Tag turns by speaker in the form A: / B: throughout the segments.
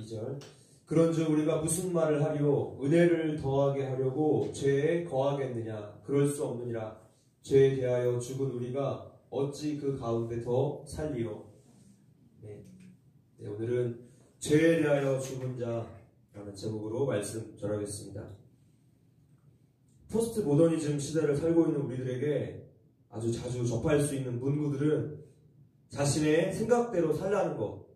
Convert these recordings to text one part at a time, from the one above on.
A: 2절. 그런즉 우리가 무슨 말을 하리요? 은혜를 더하게 하려고 죄에 거하겠느냐? 그럴 수 없느니라. 죄에 대하여 죽은 우리가 어찌 그 가운데 더 살리요? 네, 오늘은 죄에 대하여 죽은 자라는 제목으로 말씀 전하겠습니다. 포스트 모더니즘 시대를 살고 있는 우리들에게 아주 자주 접할 수 있는 문구들은 자신의 생각대로 살라는 것,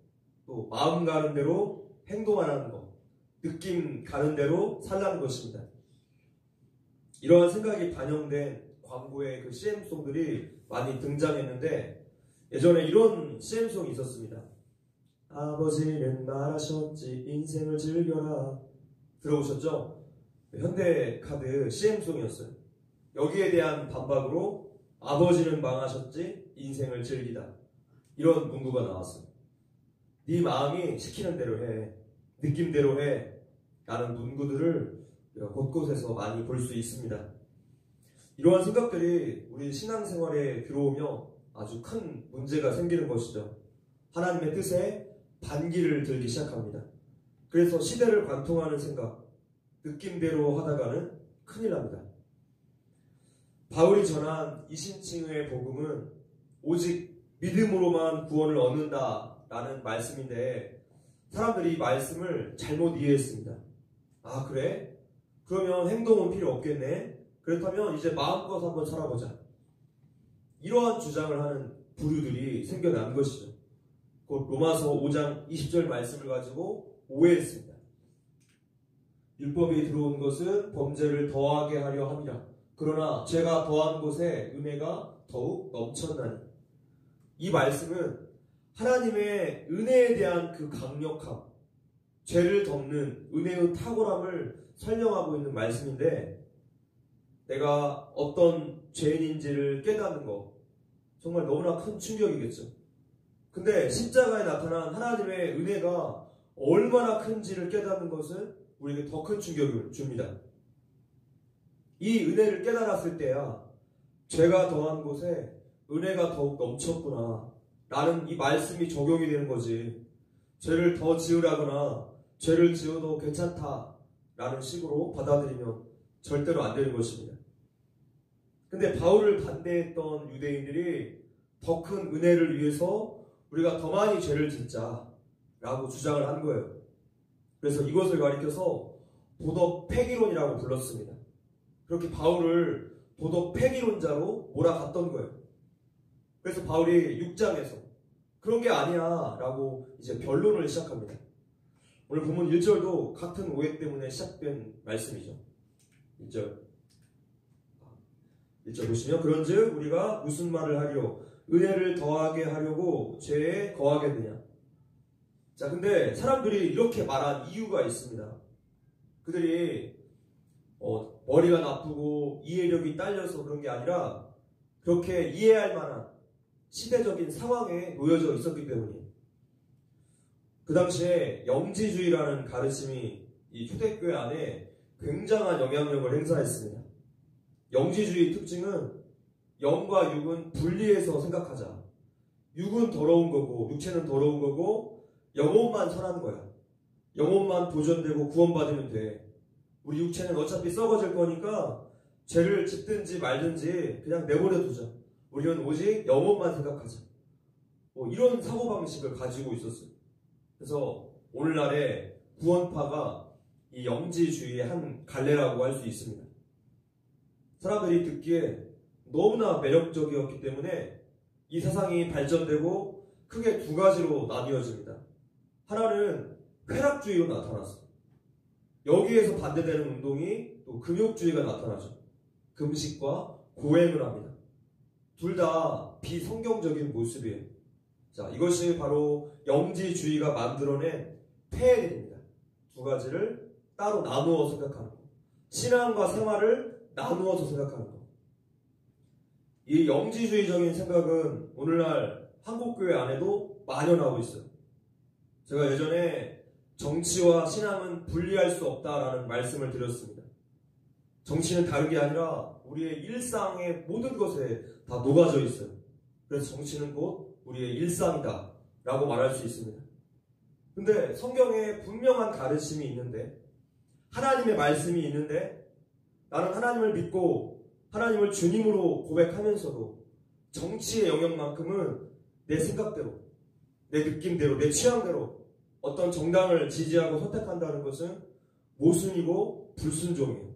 A: 또 마음 가는 대로 행동하라는 것, 느낌 가는 대로 살라는 것입니다. 이러한 생각이 반영된 광고의 그 CM송들이 많이 등장했는데, 예전에 이런 CM송이 있었습니다. 아버지는 말하셨지 인생을 즐겨라. 들어보셨죠? 현대카드 CM송이었어요. 여기에 대한 반박으로 아버지는 망하셨지 인생을 즐기다. 이런 문구가 나왔어요. 네 마음이 시키는 대로 해, 느낌대로 해 라는 문구들을 곳곳에서 많이 볼 수 있습니다. 이러한 생각들이 우리 신앙생활에 들어오며 아주 큰 문제가 생기는 것이죠. 하나님의 뜻에 반기를 들기 시작합니다. 그래서 시대를 관통하는 생각, 느낌대로 하다가는 큰일 납니다. 바울이 전한 이신칭의 복음은 오직 믿음으로만 구원을 얻는다 라는 말씀인데, 사람들이 이 말씀을 잘못 이해했습니다. 아, 그래? 그러면 행동은 필요 없겠네? 그렇다면 이제 마음껏 한번 살아보자. 이러한 주장을 하는 부류들이 생겨난 것이죠. 곧 로마서 5장 20절 말씀을 가지고 오해했습니다. 율법이 들어온 것은 범죄를 더하게 하려 함이라. 그러나 죄가 더한 곳에 은혜가 더욱 넘쳤나니. 이 말씀은 하나님의 은혜에 대한 그 강력함, 죄를 덮는 은혜의 탁월함을 설명하고 있는 말씀인데, 내가 어떤 죄인인지를 깨닫는 것, 정말 너무나 큰 충격이겠죠. 근데 십자가에 나타난 하나님의 은혜가 얼마나 큰지를 깨닫는 것은 우리에게 더 큰 충격을 줍니다. 이 은혜를 깨달았을 때야 죄가 더한 곳에 은혜가 더욱 넘쳤구나 라는 이 말씀이 적용이 되는 거지, 죄를 더 지으라거나 죄를 지어도 괜찮다 라는 식으로 받아들이면 절대로 안 되는 것입니다. 근데 바울을 반대했던 유대인들이 더 큰 은혜를 위해서 우리가 더 많이 죄를 짓자 라고 주장을 한 거예요. 그래서 이것을 가리켜서 도덕 폐기론이라고 불렀습니다. 그렇게 바울을 도덕 폐기론자로 몰아갔던 거예요. 그래서 바울이 6장에서 그런 게 아니야 라고 이제 변론을 시작합니다. 오늘 본문 1절도 같은 오해 때문에 시작된 말씀이죠. 1절 보시면, 그런즉 우리가 무슨 말을 하리요? 은혜를 더하게 하려고 죄에 거하겠느냐? 자, 근데 사람들이 이렇게 말한 이유가 있습니다. 그들이 머리가 나쁘고 이해력이 딸려서 그런 게 아니라 그렇게 이해할 만한 시대적인 상황에 놓여져 있었기 때문이에요. 그 당시에 영지주의라는 가르침이 이 초대교회 안에 굉장한 영향력을 행사했습니다. 영지주의 특징은 영과 육은 분리해서 생각하자. 육은 더러운 거고 육체는 더러운 거고 영혼만 선한 거야. 영혼만 보존되고 구원받으면 돼. 우리 육체는 어차피 썩어질 거니까 죄를 짓든지 말든지 그냥 내버려 두자. 우리는 오직 영혼만 생각하자. 이런 사고방식을 가지고 있었어요. 그래서 오늘날의 구원파가 이 영지주의의 한 갈래라고 할 수 있습니다. 사람들이 듣기에 너무나 매력적이었기 때문에 이 사상이 발전되고 크게 두 가지로 나뉘어집니다. 하나는 쾌락주의로 나타났어요. 여기에서 반대되는 운동이 또 금욕주의가 나타나죠. 금식과 고행을 합니다. 둘 다 비성경적인 모습이에요. 자, 이것이 바로 영지주의가 만들어낸 폐해입니다. 두 가지를 따로 나누어 생각하는 것. 신앙과 생활을 나누어서 생각하는 것. 이 영지주의적인 생각은 오늘날 한국교회 안에도 만연하고 있어요. 제가 예전에 정치와 신앙은 분리할 수 없다라는 말씀을 드렸습니다. 정치는 다른 게 아니라 우리의 일상의 모든 것에 다 녹아져 있어요. 그래서 정치는 곧 우리의 일상이다 라고 말할 수 있습니다. 근데 성경에 분명한 가르침이 있는데, 하나님의 말씀이 있는데, 나는 하나님을 믿고 하나님을 주님으로 고백하면서도 정치의 영역만큼은 내 생각대로, 내 느낌대로, 내 취향대로 어떤 정당을 지지하고 선택한다는 것은 모순이고 불순종이에요.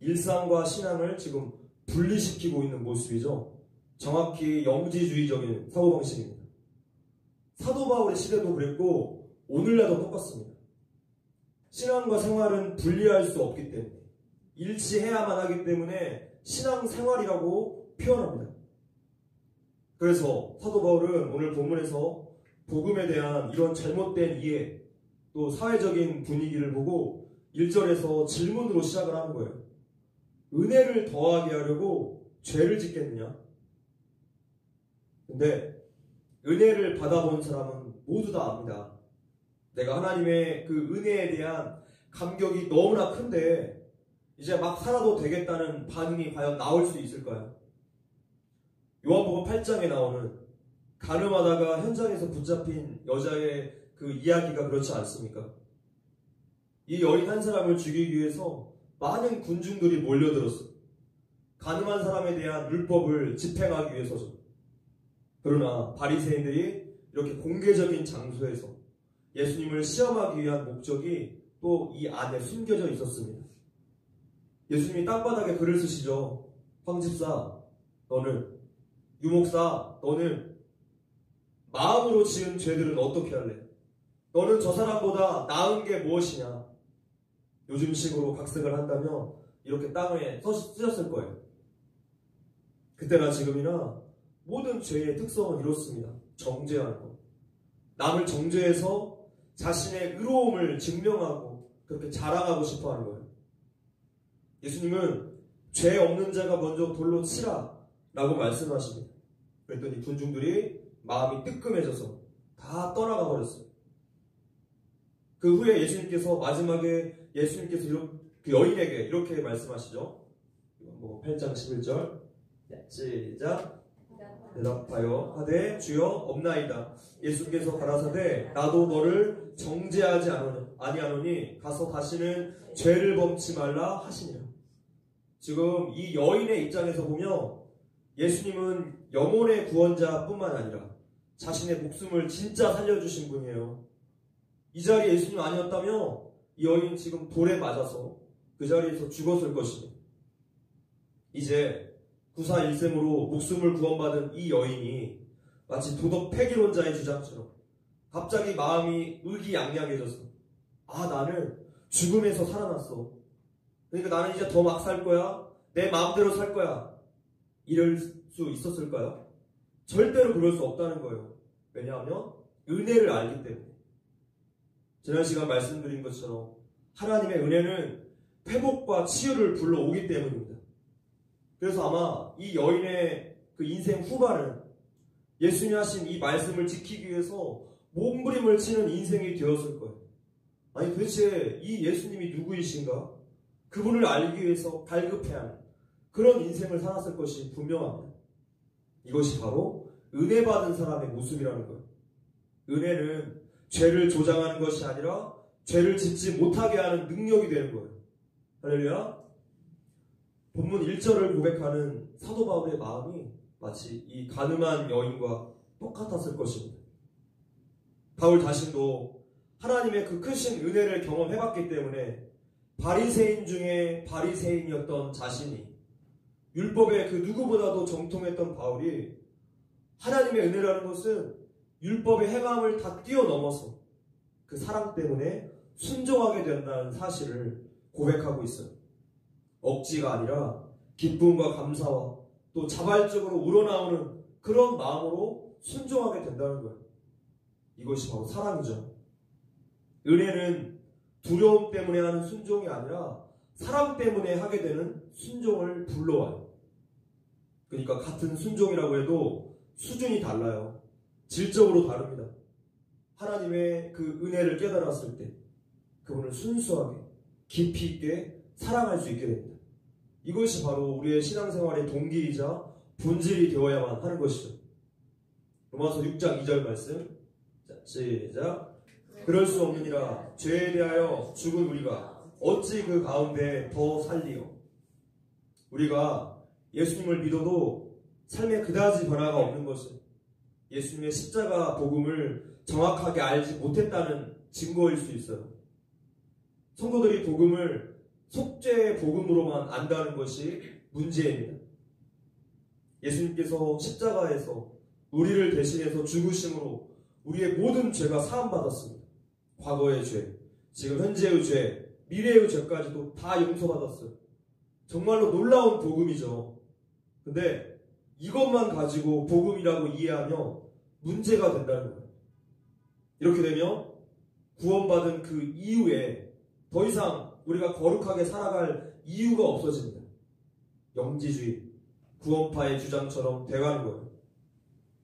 A: 일상과 신앙을 지금 분리시키고 있는 모습이죠. 정확히 영지주의적인 사고방식입니다. 사도 바울의 시대도 그랬고 오늘날도 똑같습니다. 신앙과 생활은 분리할 수 없기 때문에, 일치해야만 하기 때문에 신앙생활이라고 표현합니다. 그래서 사도 바울은 오늘 본문에서 복음에 대한 이런 잘못된 이해, 또 사회적인 분위기를 보고 1절에서 질문으로 시작을 하는 거예요. 은혜를 더하게 하려고 죄를 짓겠느냐? 근데 은혜를 받아본 사람은 모두 다 압니다. 내가 하나님의 그 은혜에 대한 감격이 너무나 큰데 이제 막 살아도 되겠다는 반응이 과연 나올 수 있을까요? 요한복음 8장에 나오는 가늠하다가 현장에서 붙잡힌 여자의 그 이야기가 그렇지 않습니까? 이 여인 한 사람을 죽이기 위해서 많은 군중들이 몰려들었어요. 가늠한 사람에 대한 율법을 집행하기 위해서죠. 그러나 바리새인들이 이렇게 공개적인 장소에서 예수님을 시험하기 위한 목적이 또 이 안에 숨겨져 있었습니다. 예수님이 땅바닥에 글을 쓰시죠. 황집사, 너는, 유목사, 너는 마음으로 지은 죄들은 어떻게 할래? 너는 저 사람보다 나은 게 무엇이냐? 요즘식으로 각색을 한다면 이렇게 땅에 쓰셨을 거예요. 그때나 지금이나 모든 죄의 특성은 이렇습니다. 정죄하는 것. 남을 정죄해서 자신의 의로움을 증명하고 그렇게 자랑하고 싶어 하는 거예요. 예수님은 죄 없는 자가 먼저 돌로 치라 라고 말씀하십니다. 그랬더니 군중들이 마음이 뜨끔해져서 다 떠나가 버렸어요. 그 후에 예수님께서 마지막에 그 여인에게 이렇게 말씀하시죠. 8장 11절 시작. 대답하여 하되 주여 없나이다. 예수께서 가라사대 나도 너를 정죄하지 아니하노니 가서 다시는 죄를 범치 말라 하시니라. 지금 이 여인의 입장에서 보면 예수님은 영혼의 구원자뿐만 아니라 자신의 목숨을 진짜 살려주신 분이에요. 이 자리에 예수님 아니었다면 이 여인 지금 돌에 맞아서 그 자리에서 죽었을 것입니다. 이제 구사일생으로 목숨을 구원받은 이 여인이 마치 도덕 폐기론자의 주장처럼 갑자기 마음이 의기양양해져서 나는 죽음에서 살아났어. 그러니까 나는 이제 더 막 살 거야. 내 마음대로 살 거야. 이럴 수 있었을까요? 절대로 그럴 수 없다는 거예요. 왜냐하면 은혜를 알기 때문에. 지난 시간 말씀드린 것처럼 하나님의 은혜는 회복과 치유를 불러오기 때문입니다. 그래서 아마 이 여인의 그 인생 후반은 예수님이 하신 이 말씀을 지키기 위해서 몸부림을 치는 인생이 되었을 거예요. 아니 도대체 이 예수님이 누구이신가? 그분을 알기 위해서 갈급해야 하는 그런 인생을 살았을 것이 분명합니다. 이것이 바로 은혜 받은 사람의 모습이라는 거예요. 은혜는 죄를 조장하는 것이 아니라 죄를 짓지 못하게 하는 능력이 되는 거예요. 할렐루야. 본문 1절을 고백하는 사도 바울의 마음이 마치 이 가늠한 여인과 똑같았을 것입니다. 바울 자신도 하나님의 그 크신 은혜를 경험해봤기 때문에 바리새인 중에 바리새인이었던 자신이 율법에 그 누구보다도 정통했던 바울이 하나님의 은혜라는 것은 율법의 행함을 다 뛰어넘어서 그 사랑 때문에 순종하게 된다는 사실을 고백하고 있어요. 억지가 아니라 기쁨과 감사와 또 자발적으로 우러나오는 그런 마음으로 순종하게 된다는 거예요. 이것이 바로 사랑이죠. 은혜는 두려움 때문에 하는 순종이 아니라 사랑 때문에 하게 되는 순종을 불러와요. 그러니까 같은 순종이라고 해도 수준이 달라요. 질적으로 다릅니다. 하나님의 그 은혜를 깨달았을 때 그분을 순수하게 깊이 있게 사랑할 수 있게 됩니다. 이것이 바로 우리의 신앙생활의 동기이자 본질이 되어야만 하는 것이죠. 로마서 6장 2절 말씀. 자, 시작. 그럴 수 없느니라. 죄에 대하여 죽은 우리가 어찌 그 가운데 더 살리요. 우리가 예수님을 믿어도 삶에 그다지 변화가 없는 것은 예수님의 십자가 복음을 정확하게 알지 못했다는 증거일 수 있어요. 성도들이 복음을 속죄의 복음으로만 안다는 것이 문제입니다. 예수님께서 십자가에서 우리를 대신해서 죽으심으로 우리의 모든 죄가 사함받았습니다. 과거의 죄, 지금 현재의 죄, 미래의 죄까지도 다 용서받았어요. 정말로 놀라운 복음이죠. 근데 이것만 가지고 복음이라고 이해하며 문제가 된다는 거예요. 이렇게 되면 구원받은 그 이후에 더 이상 우리가 거룩하게 살아갈 이유가 없어집니다. 영지주의, 구원파의 주장처럼 돼가는 거예요.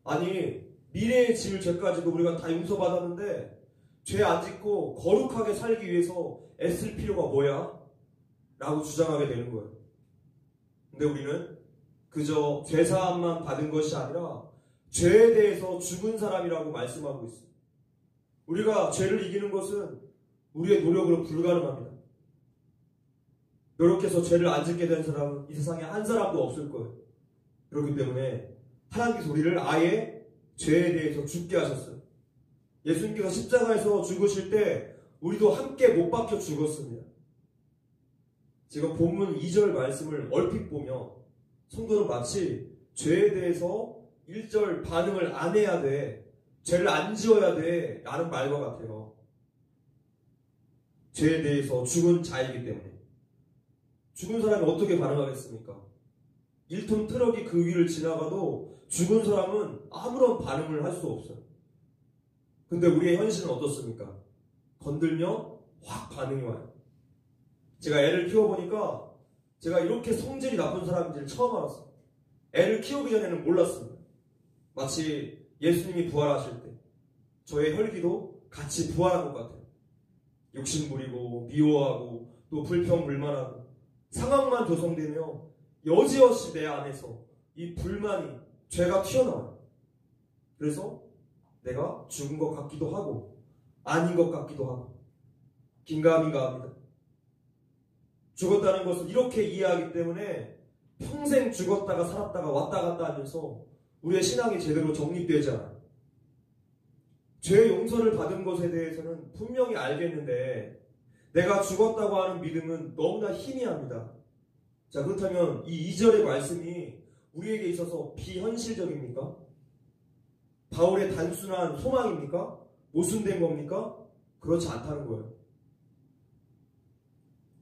A: 아니, 미래에 지을 죄까지도 우리가 다 용서받았는데 죄 안 짓고 거룩하게 살기 위해서 애쓸 필요가 뭐야? 라고 주장하게 되는 거예요. 근데 우리는 그저 죄사함만 받은 것이 아니라 죄에 대해서 죽은 사람이라고 말씀하고 있어요. 우리가 죄를 이기는 것은 우리의 노력으로 불가능합니다. 노력해서 죄를 안 짓게 된 사람은 이 세상에 한 사람도 없을 거예요. 그렇기 때문에 하나님께서 우리를 아예 죄에 대해서 죽게 하셨어요. 예수님께서 십자가에서 죽으실 때 우리도 함께 못 박혀 죽었습니다. 지금 본문 2절 말씀을 얼핏 보면 성도는 마치 죄에 대해서 1절 반응을 안 해야 돼, 죄를 안 지어야 돼 라는 말과 같아요. 죄에 대해서 죽은 자이기 때문에. 죽은 사람이 어떻게 반응하겠습니까? 1톤 트럭이 그 위를 지나가도 죽은 사람은 아무런 반응을 할 수 없어요. 근데 우리의 현실은 어떻습니까? 건들면 확 반응이 와요. 제가 애를 키워보니까 제가 이렇게 성질이 나쁜 사람인지를 처음 알았어요. 애를 키우기 전에는 몰랐습니다. 마치 예수님이 부활하실 때 저의 혈기도 같이 부활한 것 같아요. 욕심 부리고 미워하고 또 불평불만하고 상황만 조성되며 여지없이 내 안에서 이 불만이, 죄가 튀어나와요. 그래서 내가 죽은 것 같기도 하고 아닌 것 같기도 하고 긴가민가합니다. 죽었다는 것을 이렇게 이해하기 때문에 평생 죽었다가 살았다가 왔다 갔다 하면서 우리의 신앙이 제대로 정립되지 않아요. 죄 용서를 받은 것에 대해서는 분명히 알겠는데 내가 죽었다고 하는 믿음은 너무나 희미합니다. 자, 그렇다면 이 2절의 말씀이 우리에게 있어서 비현실적입니까? 바울의 단순한 소망입니까? 모순된 겁니까? 그렇지 않다는 거예요.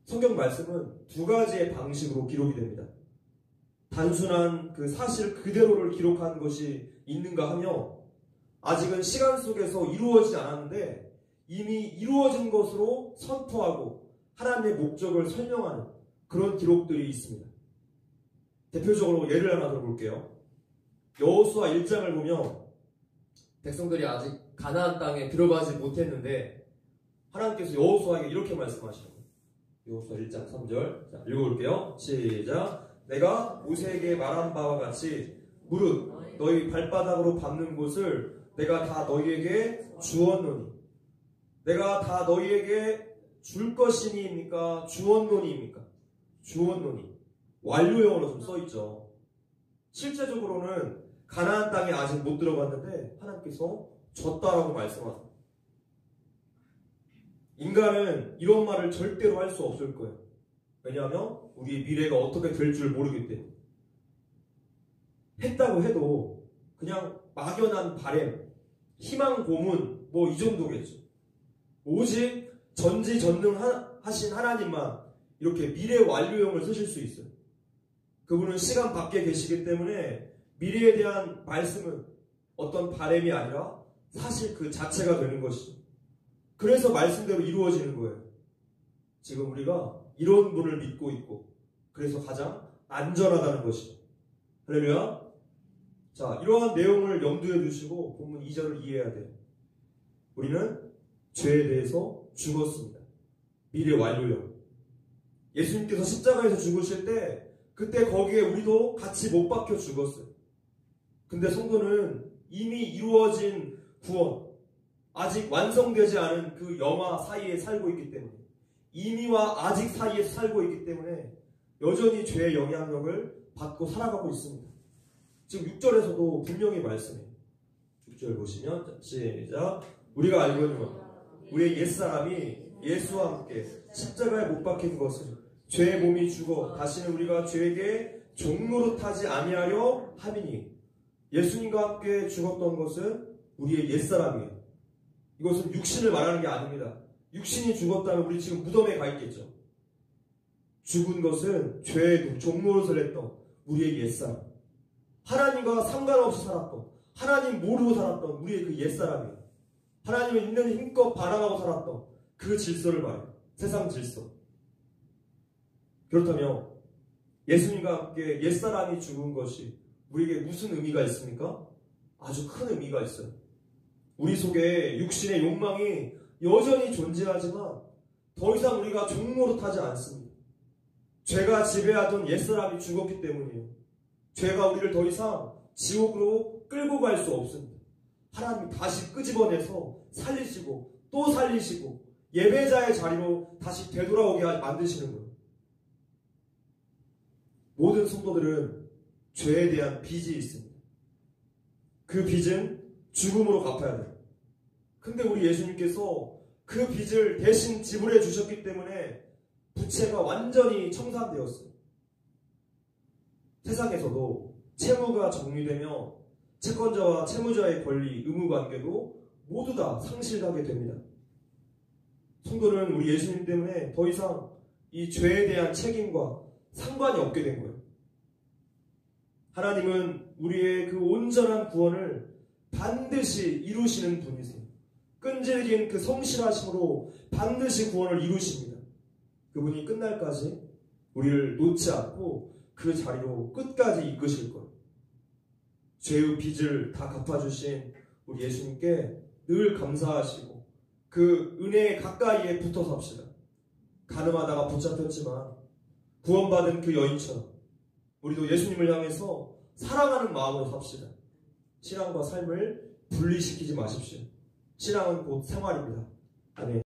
A: 성경 말씀은 두 가지의 방식으로 기록이 됩니다. 단순한 그 사실 그대로를 기록하는 것이 있는가 하며 아직은 시간 속에서 이루어지지 않았는데 이미 이루어진 것으로 선포하고 하나님의 목적을 설명하는 그런 기록들이 있습니다. 대표적으로 예를 하나 들어볼게요. 여호수아 1장을 보면 백성들이 아직 가나안 땅에 들어가지 못했는데 하나님께서 여호수아에게 이렇게 말씀하시는 거예요. 여호수아 1장 3절. 자, 읽어볼게요. 시작. 내가 모세에게 말한 바와 같이 무릇 너희 발바닥으로 밟는 곳을 내가 다 너희에게 주었노니. 내가 다 너희에게 줄 것이니입니까? 주었노니입니까? 주었노니. 완료형으로 좀 써있죠. 실제적으로는 가나안 땅에 아직 못 들어갔는데 하나님께서 줬다라고 말씀하세요. 인간은 이런 말을 절대로 할 수 없을 거예요. 왜냐하면 우리의 미래가 어떻게 될 줄 모르기 때문에. 했다고 해도 그냥 막연한 바램, 희망 고문 뭐 이 정도겠죠. 오직 전지전능하신 하나님만 이렇게 미래 완료형을 쓰실 수 있어요. 그분은 시간 밖에 계시기 때문에 미래에 대한 말씀은 어떤 바램이 아니라 사실 그 자체가 되는 것이죠. 그래서 말씀대로 이루어지는 거예요. 지금 우리가 이런 분을 믿고 있고 그래서 가장 안전하다는 것이죠. 할렐루야. 자, 이러한 내용을 염두에 두시고 본문 2절을 이해해야 돼요. 우리는 죄에 대해서 죽었습니다. 미래 완료형. 예수님께서 십자가에서 죽으실 때 그때 거기에 우리도 같이 못 박혀 죽었어요. 근데 성도는 이미 이루어진 구원, 아직 완성되지 않은 그 영화 사이에 살고 있기 때문에, 이미와 아직 사이에 살고 있기 때문에 여전히 죄의 영향력을 받고 살아가고 있습니다. 지금 6절에서도 분명히 말씀해요. 6절 보시면 시작. 우리가 알거니와 우리의 옛사람이 예수와 함께 십자가에 못 박힌 것은 죄의 몸이 죽어 다시는 우리가 죄에게 종노릇하지 아니하려 함이니, 예수님과 함께 죽었던 것은 우리의 옛사람이에요. 이것은 육신을 말하는 게 아닙니다. 육신이 죽었다면 우리 지금 무덤에 가 있겠죠. 죽은 것은 죄의 종노릇을 했던 우리의 옛사람, 하나님과 상관없이 살았던, 하나님 모르고 살았던 우리의 그 옛사람이에요. 하나님을 있는 힘껏 반항하고 살았던 그 질서를 말해요. 세상 질서. 그렇다면 예수님과 함께 옛사람이 죽은 것이 우리에게 무슨 의미가 있습니까? 아주 큰 의미가 있어요. 우리 속에 육신의 욕망이 여전히 존재하지만 더 이상 우리가 종노릇하지 않습니다. 죄가 지배하던 옛사람이 죽었기 때문이에요. 죄가 우리를 더 이상 지옥으로 끌고 갈 수 없습니다. 하나님이 다시 끄집어내서 살리시고 또 살리시고 예배자의 자리로 다시 되돌아오게 만드시는 거예요. 모든 성도들은 죄에 대한 빚이 있습니다. 그 빚은 죽음으로 갚아야 돼요. 근데 우리 예수님께서 그 빚을 대신 지불해 주셨기 때문에 부채가 완전히 청산되었어요. 세상에서도 채무가 정리되며 채권자와 채무자의 권리, 의무관계도 모두 다 상실하게 됩니다. 성도는 우리 예수님 때문에 더 이상 이 죄에 대한 책임과 상관이 없게 된 거예요. 하나님은 우리의 그 온전한 구원을 반드시 이루시는 분이세요. 끈질긴 그 성실하심으로 반드시 구원을 이루십니다. 그분이 끝날까지 우리를 놓지 않고 그 자리로 끝까지 이끄실 거예요. 죄의 빚을 다 갚아주신 우리 예수님께 늘 감사하시고 그 은혜에 가까이에 붙어 삽시다. 가늠하다가 붙잡혔지만 구원받은 그 여인처럼 우리도 예수님을 향해서 사랑하는 마음으로 삽시다. 신앙과 삶을 분리시키지 마십시오. 신앙은 곧 생활입니다. 아멘.